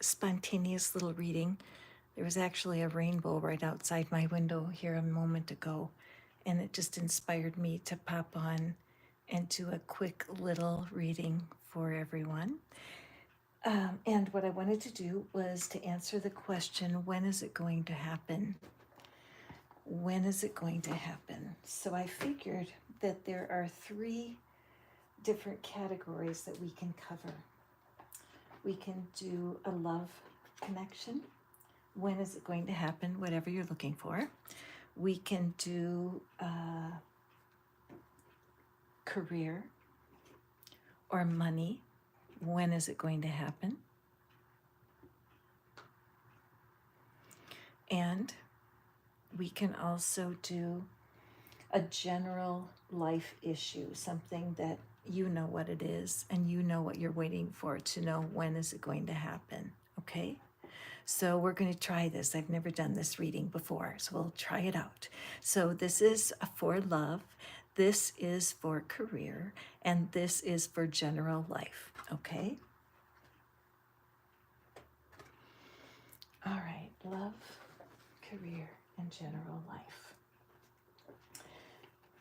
spontaneous little reading. There was actually a rainbow right outside my window here a moment ago, and it just inspired me to pop on and do a quick little reading for everyone. And what I wanted to do was to answer the question, when is it going to happen? When is it going to happen? So I figured that there are 3 different categories that we can cover. We can do a love connection. When is it going to happen? Whatever you're looking for. We can do career or money. When is it going to happen? And we can also do a general life issue, something that you know what it is and you know what you're waiting for to know when is it going to happen, okay? So we're going to try this. I've never done this reading before, so we'll try it out. So this is for love, this is for career, and this is for general life, okay? All right, love, career, and general life.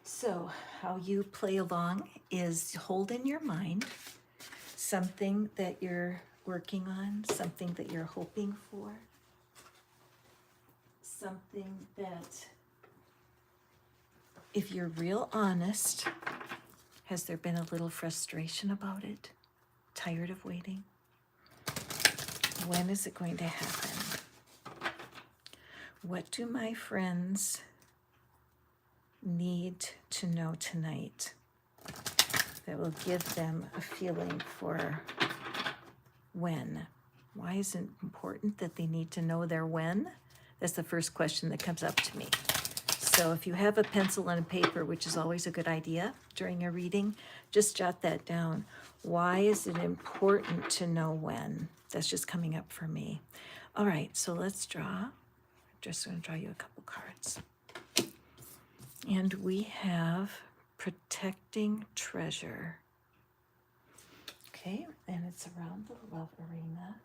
So how you play along is hold in your mind something that you're working on, something that you're hoping for, something that, if you're real honest, has there been a little frustration about it? Tired of waiting? When is it going to happen? What do my friends need to know tonight that will give them a feeling for when? Why is it important that they need to know their when? That's the first question that comes up to me. So if you have a pencil and a paper, which is always a good idea during a reading, just jot that down. Why is it important to know when? That's just coming up for me. All right, so let's draw. I'm just going to draw you a couple cards. And we have protecting treasure. Okay, and it's around the love arena.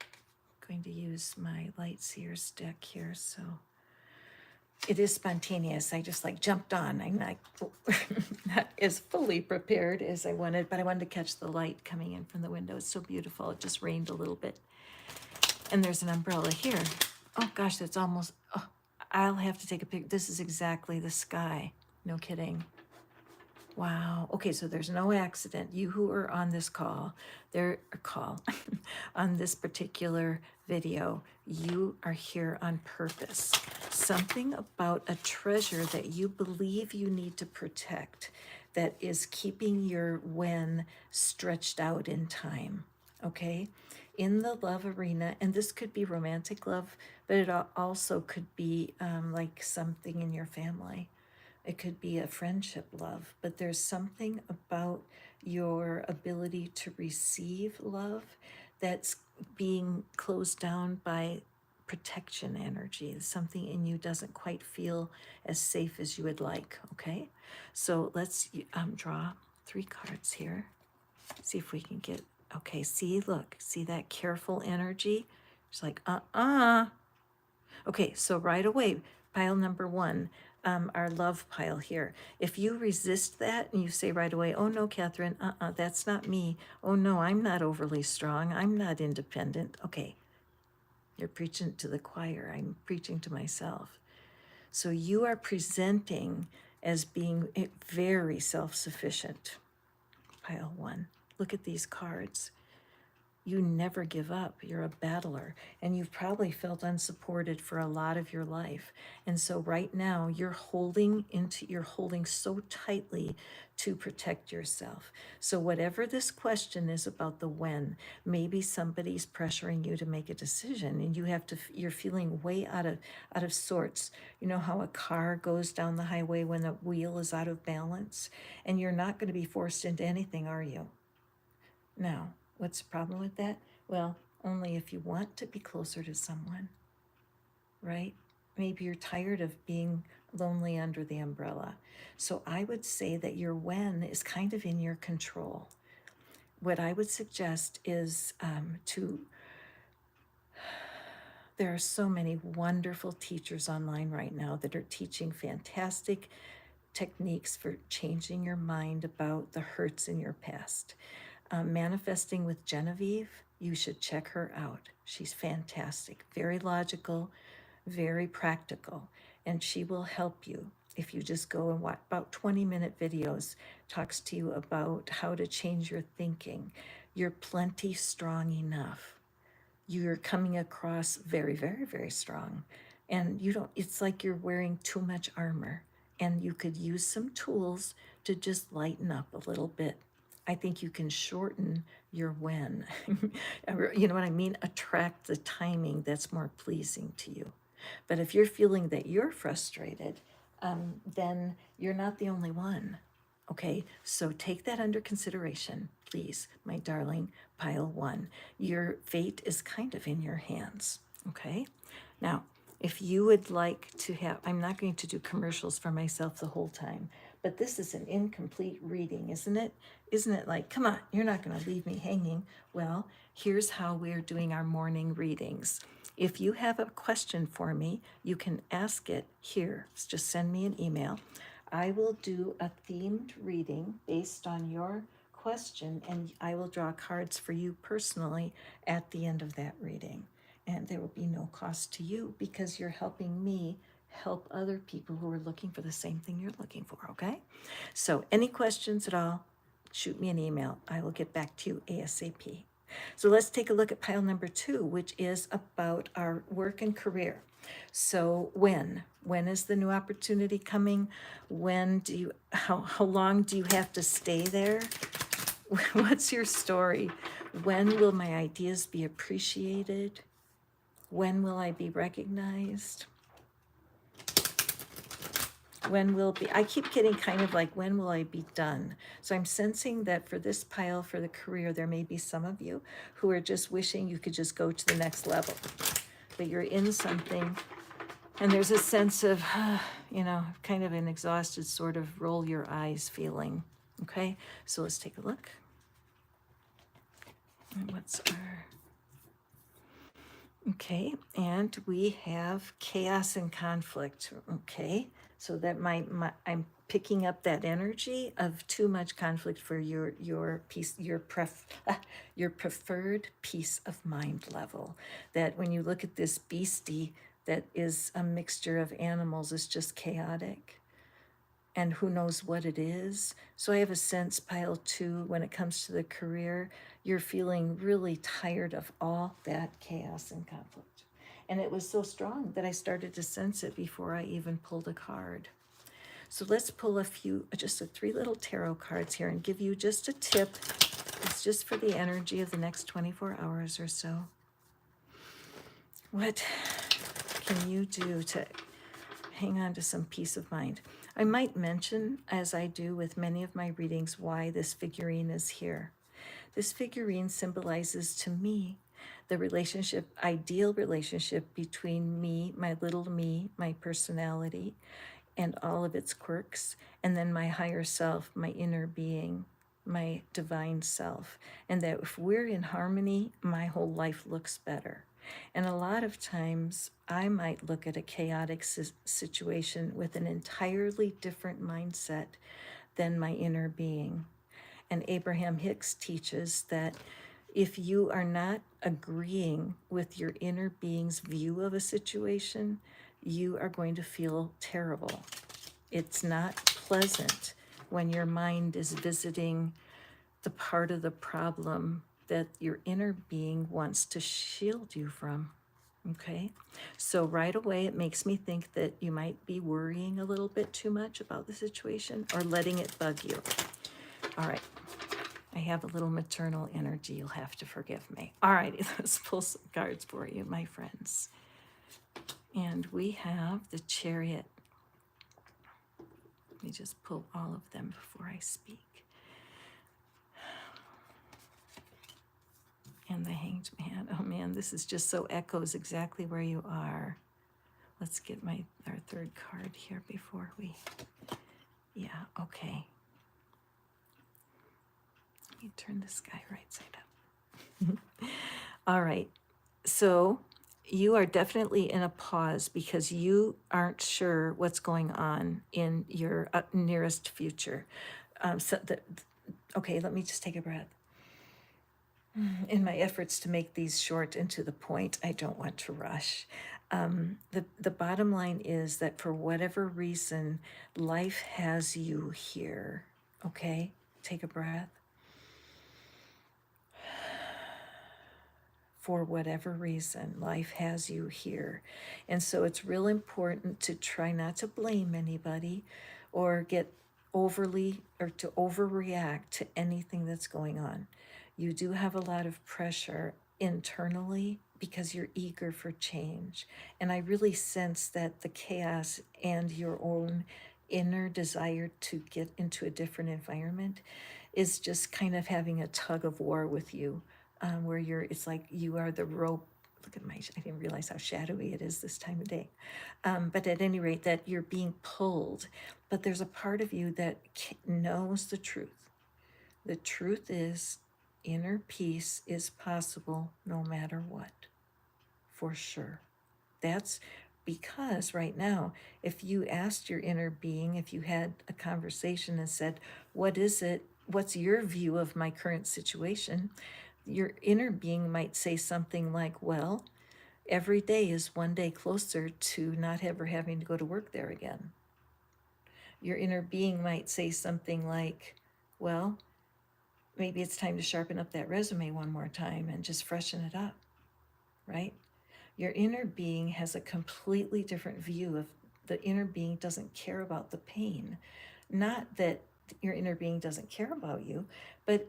I'm going to use my light seer stick here, so it is spontaneous. I just jumped on. I'm not, not as fully prepared as I wanted, but I wanted to catch the light coming in from the window. It's so beautiful. It just rained a little bit. And there's an umbrella here. Oh gosh, that's almost, oh, I'll have to take a picture. This is exactly the sky. No kidding. Wow. Okay, so there's no accident. You who are on this call, on this particular video, you are here on purpose. Something about a treasure that you believe you need to protect that is keeping your when stretched out in time, okay? In the love arena, and this could be romantic love, but it also could be like something in your family. It could be a friendship love, but there's something about your ability to receive love that's being closed down by protection energy. Something in you doesn't quite feel as safe as you would like, okay? So let's draw 3 cards here. See if we can get, okay, see, look, see that careful energy? It's like, Okay, so right away, pile number 1, our love pile here. If you resist that and you say right away, oh no, Catherine, that's not me. Oh no, I'm not overly strong. I'm not independent. Okay, you're preaching to the choir. I'm preaching to myself. So you are presenting as being very self-sufficient. Pile 1. Look at these cards. You never give up. You're a battler, and you've probably felt unsupported for a lot of your life. And so right now you're holding so tightly to protect yourself. So whatever this question is about the when, maybe somebody's pressuring you to make a decision and you're feeling way out of sorts. You know how a car goes down the highway when the wheel is out of balance, and you're not going to be forced into anything, are you? Now, what's the problem with that? Well, only if you want to be closer to someone, right? Maybe you're tired of being lonely under the umbrella. So I would say that your when is kind of in your control. what I would suggest is there are so many wonderful teachers online right now that are teaching fantastic techniques for changing your mind about the hurts in your past. Manifesting with Genevieve, you should check her out. She's fantastic, very logical, very practical, and she will help you. If you just go and watch about 20-minute videos, talks to you about how to change your thinking. You're plenty strong enough. You're coming across very, very, very strong. And you don't, it's like you're wearing too much armor. And you could use some tools to just lighten up a little bit. I think you can shorten your when. You know what I mean? Attract the timing that's more pleasing to you. But if you're feeling that you're frustrated, then you're not the only one. Okay, so take that under consideration, please, my darling pile one. Your fate is kind of in your hands. Okay, now, if you would like to have, I'm not going to do commercials for myself the whole time, but this is an incomplete reading, isn't it? Isn't it like, come on, you're not going to leave me hanging? Well, here's how we're doing our morning readings. If you have a question for me, you can ask it here. Just send me an email. I will do a themed reading based on your question, and I will draw cards for you personally at the end of that reading. And there will be no cost to you because you're helping me help other people who are looking for the same thing you're looking for, okay? So any questions at all, shoot me an email. I will get back to you ASAP. So let's take a look at pile number 2, which is about our work and career. So when is the new opportunity coming? When do you, how long do you have to stay there? What's your story? When will my ideas be appreciated? When will I be recognized? When will be, I keep getting kind of like, when will I be done? So I'm sensing that for this pile, for the career, there may be some of you who are just wishing you could just go to the next level. But you're in something, and there's a sense of, kind of an exhausted sort of roll your eyes feeling. Okay, so let's take a look. And what's our... Okay, and we have chaos and conflict. Okay, so that I'm picking up that energy of too much conflict for your peace, your preferred peace of mind level. That when you look at this beastie that is a mixture of animals, it's just chaotic. And who knows what it is. So I have a sense, pile 2, when it comes to the career, you're feeling really tired of all that chaos and conflict. And it was so strong that I started to sense it before I even pulled a card. So let's pull just 3 little tarot cards here and give you just a tip. It's just for the energy of the next 24 hours or so. What can you do to hang on to some peace of mind? I might mention, as I do with many of my readings, why this figurine is here. This figurine symbolizes to me the ideal relationship between me, my little me, my personality, and all of its quirks, and then my higher self, my inner being, my divine self. And that if we're in harmony, my whole life looks better. And a lot of times I might look at a chaotic situation with an entirely different mindset than my inner being. And Abraham Hicks teaches that if you are not agreeing with your inner being's view of a situation, you are going to feel terrible. It's not pleasant when your mind is visiting the part of the problem that your inner being wants to shield you from. Okay, so right away it makes me think that you might be worrying a little bit too much about the situation or letting it bug you. All right, I have a little maternal energy, you'll have to forgive me. All righty, let's pull some cards for you, my friends. And we have the Chariot. Let me just pull all of them before I speak. And the Hanged Man. Oh man, this is just so echoes exactly where you are. Let's get our 3rd card here before we... Yeah, okay. Let me turn this guy right side up. All right. So you are definitely in a pause because you aren't sure what's going on in your nearest future. Okay, let me just take a breath. In my efforts to make these short and to the point, I don't want to rush. The bottom line is that for whatever reason, life has you here. Okay, take a breath. For whatever reason, life has you here. And so it's real important to try not to blame anybody or get overly or to overreact to anything that's going on. You do have a lot of pressure internally because you're eager for change. And I really sense that the chaos and your own inner desire to get into a different environment is just kind of having a tug of war with you, where it's like you are the rope. Look at I didn't realize how shadowy it is this time of day. But at any rate, that you're being pulled. But there's a part of you that knows the truth. The truth is, inner peace is possible no matter what, for sure. That's because right now, if you asked your inner being, if you had a conversation and said, what is it? What's your view of my current situation? Your inner being might say something like, well, every day is one day closer to not ever having to go to work there again. Your inner being might say something like, well, maybe it's time to sharpen up that resume one more time and just freshen it up, right? Your inner being has a completely different view of the inner being doesn't care about the pain. Not that your inner being doesn't care about you, but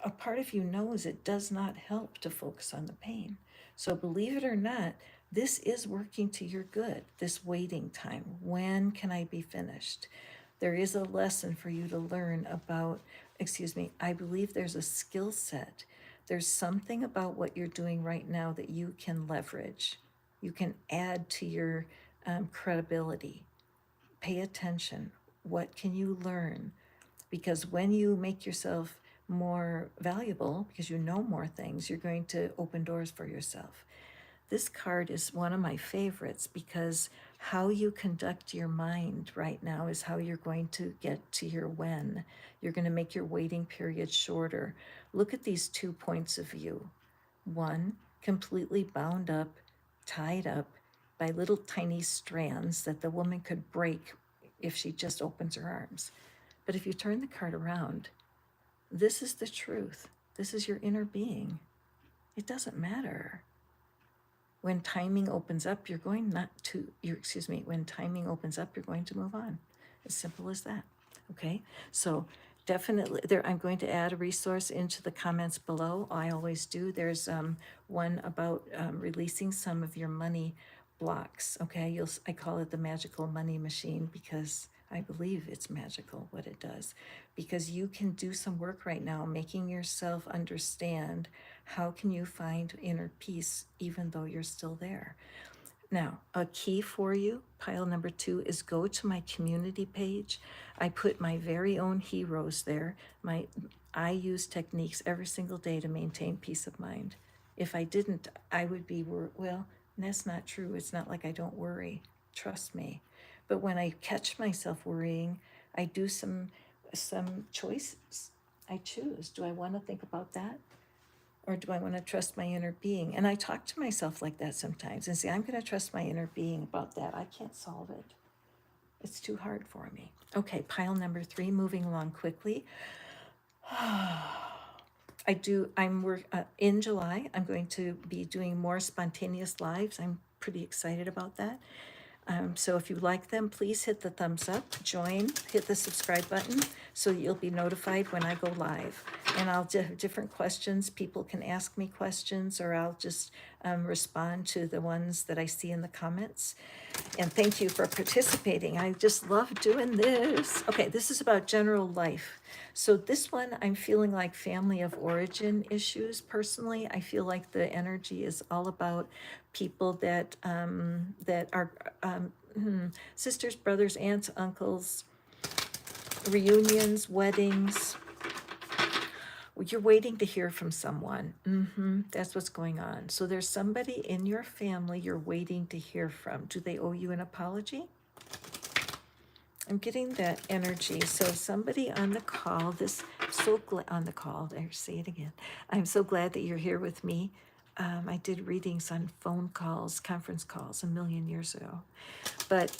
a part of you knows it does not help to focus on the pain. So believe it or not, this is working to your good, this waiting time. When can I be finished? There is a lesson for you to learn about, I believe there's a skill set. There's something about what you're doing right now that you can leverage. You can add to your credibility. Pay attention. What can you learn? Because when you make yourself more valuable, because you know more things, you're going to open doors for yourself. This card is one of my favorites because how you conduct your mind right now is how you're going to get to your when. You're going to make your waiting period shorter. Look at these 2 points of view. One, completely bound up, tied up by little tiny strands that the woman could break if she just opens her arms. But if you turn the card around, this is the truth. This is your inner being. It doesn't matter. When timing opens up, when timing opens up, you're going to move on. As simple as that. Okay? So definitely I'm going to add a resource into the comments below. I always do. There's one about releasing some of your money blocks. Okay? I call it the magical money machine because I believe it's magical what it does, because you can do some work right now making yourself understand how can you find inner peace even though you're still there. Now, a key for you, pile number 2, is go to my community page. I put my very own heroes there. I use techniques every single day to maintain peace of mind. If I didn't, I would be, well, that's not true. It's not like I don't worry. Trust me. But when I catch myself worrying, I do some choices. I choose. Do I want to think about that? Or do I want to trust my inner being? And I talk to myself like that sometimes and say, I'm going to trust my inner being about that. I can't solve it. It's too hard for me. Okay, pile number 3, moving along quickly. In July, I'm going to be doing more spontaneous lives. I'm pretty excited about that. So if you like them, please hit the thumbs up, join, hit the subscribe button so you'll be notified when I go live. And I'll do different questions. People can ask me questions, or I'll just respond to the ones that I see in the comments. And thank you for participating. I just love doing this. Okay, this is about general life. So this one, I'm feeling like family of origin issues. Personally, I feel like the energy is all about people that are sisters, brothers, aunts, uncles, reunions, weddings. You're waiting to hear from someone. That's what's going on. So there's somebody in your family you're waiting to hear from. Do they owe you an apology? I'm getting that energy. So somebody on the call, on the call, there, say it again. I'm so glad that you're here with me. I did readings on phone calls, conference calls a million years ago. But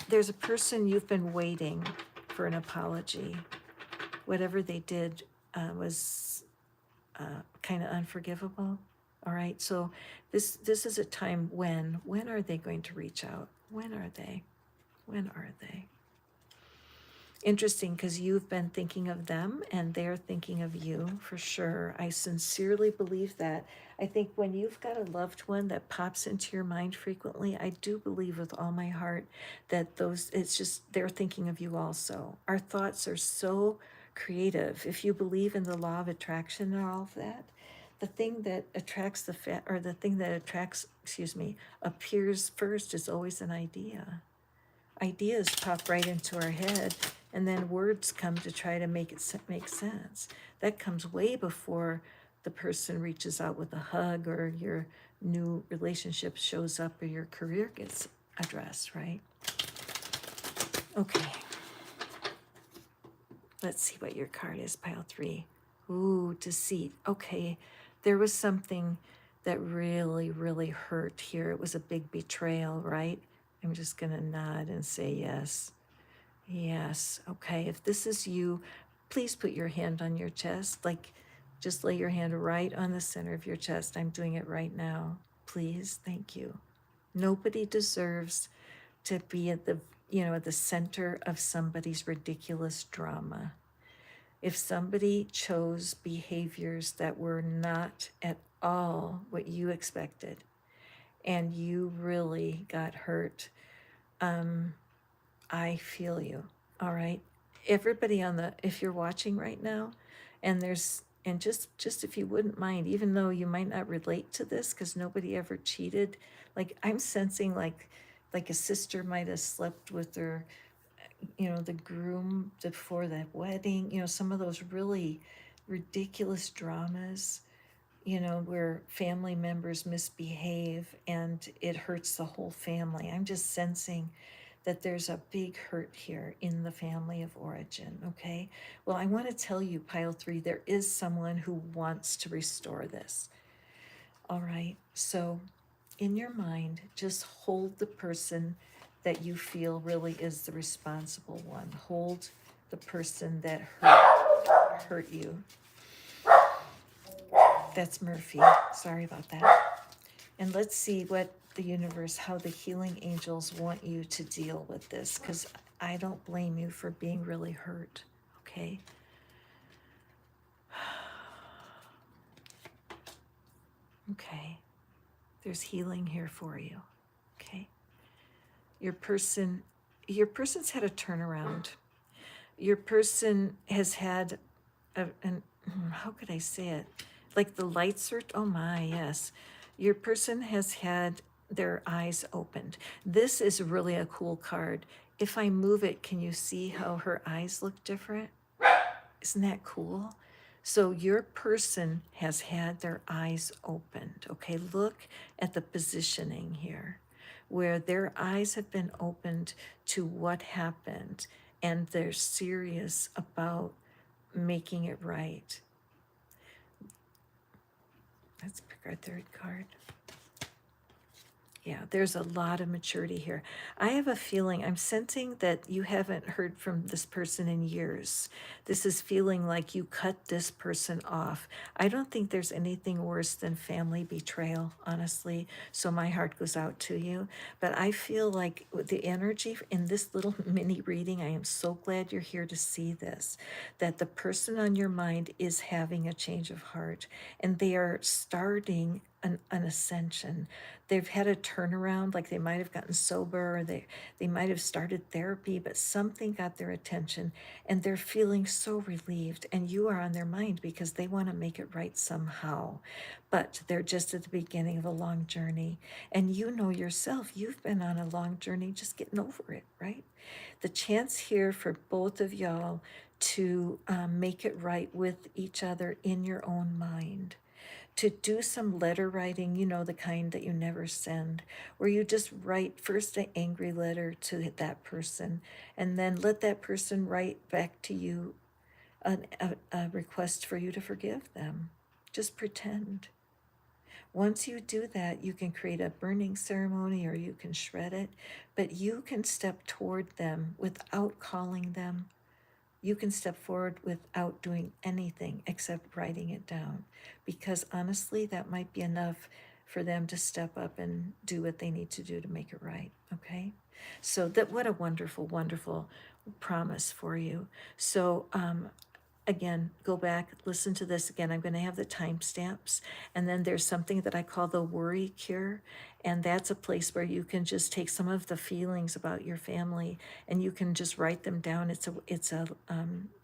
there's a person you've been waiting for an apology. Whatever they did was kind of unforgivable. All right, so this is a time when are they going to reach out? When are they? When are they? Interesting, because you've been thinking of them and they're thinking of you for sure. I sincerely believe that. I think when you've got a loved one that pops into your mind frequently, I do believe with all my heart that it's just they're thinking of you also. Our thoughts are so creative. If you believe in the law of attraction and all of that, the thing that attracts the thing that attracts, appears first is always an idea. Ideas pop right into our head, and then words come to try to make it make sense. That comes way before the person reaches out with a hug, or your new relationship shows up, or your career gets addressed, right? Okay. Let's see what your card is, pile 3. Ooh, deceit. Okay, there was something that really, really hurt here. It was a big betrayal, right? I'm just going to nod and say yes. Yes. Okay, if this is you, please put your hand on your chest. Like, just lay your hand right on the center of your chest. I'm doing it right now. Please. Thank you. Nobody deserves to be at the center of somebody's ridiculous drama. If somebody chose behaviors that were not at all what you expected and you really got hurt, I feel you. All right. Everybody if you're watching right now, and just if you wouldn't mind, even though you might not relate to this because nobody ever cheated, like I'm sensing like a sister might have slept with her, the groom before that wedding, some of those really ridiculous dramas, where family members misbehave and it hurts the whole family. I'm just sensing that there's a big hurt here in the family of origin, okay? Well, I want to tell you, pile 3, there is someone who wants to restore this. All right, so in your mind, just hold the person that you feel really is the responsible one. Hold the person that hurt you. That's Murphy. Sorry about that. And let's see what the universe, how the healing angels want you to deal with this, because I don't blame you for being really hurt, okay? Okay. There's healing here for you, okay? Your person's had a turnaround. Your person has had how could I say it? Like the lights are, oh my, yes. Your person has had their eyes opened. This is really a cool card. If I move it, can you see how her eyes look different? Isn't that cool? So your person has had their eyes opened. Okay, look at the positioning here, where their eyes have been opened to what happened, and they're serious about making it right. Let's pick our third card. Yeah, there's a lot of maturity here. I have a feeling, I'm sensing that you haven't heard from this person in years. This is feeling like you cut this person off. I don't think there's anything worse than family betrayal, honestly. So my heart goes out to you. But I feel like the energy in this little mini reading, I am so glad you're here to see this, that the person on your mind is having a change of heart, and they are starting an ascension. They've had a turnaround, like they might have gotten sober, or they might have started therapy, but something got their attention and they're feeling so relieved, and you are on their mind because they want to make it right somehow. But they're just at the beginning of a long journey, and you know yourself, you've been on a long journey just getting over it, right? The chance here for both of y'all to make it right with each other in your own mind, to do some letter writing, the kind that you never send, where you just write first an angry letter to that person, and then let that person write back to you a request for you to forgive them. Just pretend. Once you do that, you can create a burning ceremony or you can shred it, but you can step toward them without calling them. You can step forward without doing anything except writing it down, because honestly, that might be enough for them to step up and do what they need to do to make it right. Okay? So that, what a wonderful, wonderful promise for you. So again, go back, listen to this again. I'm going to have the timestamps. And then there's something that I call the worry cure. And that's a place where you can just take some of the feelings about your family and you can just write them down. It's a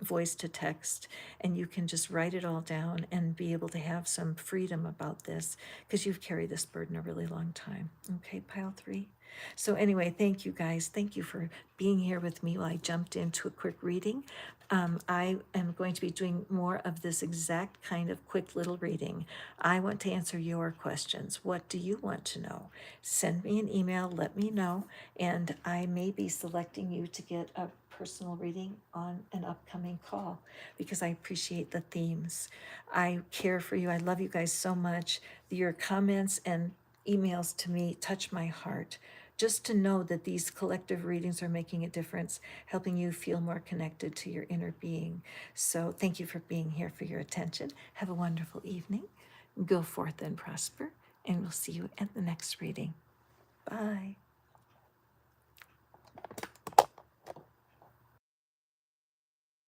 voice to text, and you can just write it all down and be able to have some freedom about this, because you've carried this burden a really long time. Okay, pile 3. So anyway, thank you guys. Thank you for being here with me while I jumped into a quick reading. I am going to be doing more of this exact kind of quick little reading. I want to answer your questions. What do you want to know? Send me an email, let me know, and I may be selecting you to get a personal reading on an upcoming call, because I appreciate the themes. I care for you. I love you guys so much. Your comments and emails to me touch my heart. Just to know that these collective readings are making a difference, helping you feel more connected to your inner being. So thank you for being here, for your attention. Have a wonderful evening. Go forth and prosper, and we'll see you at the next reading. Bye.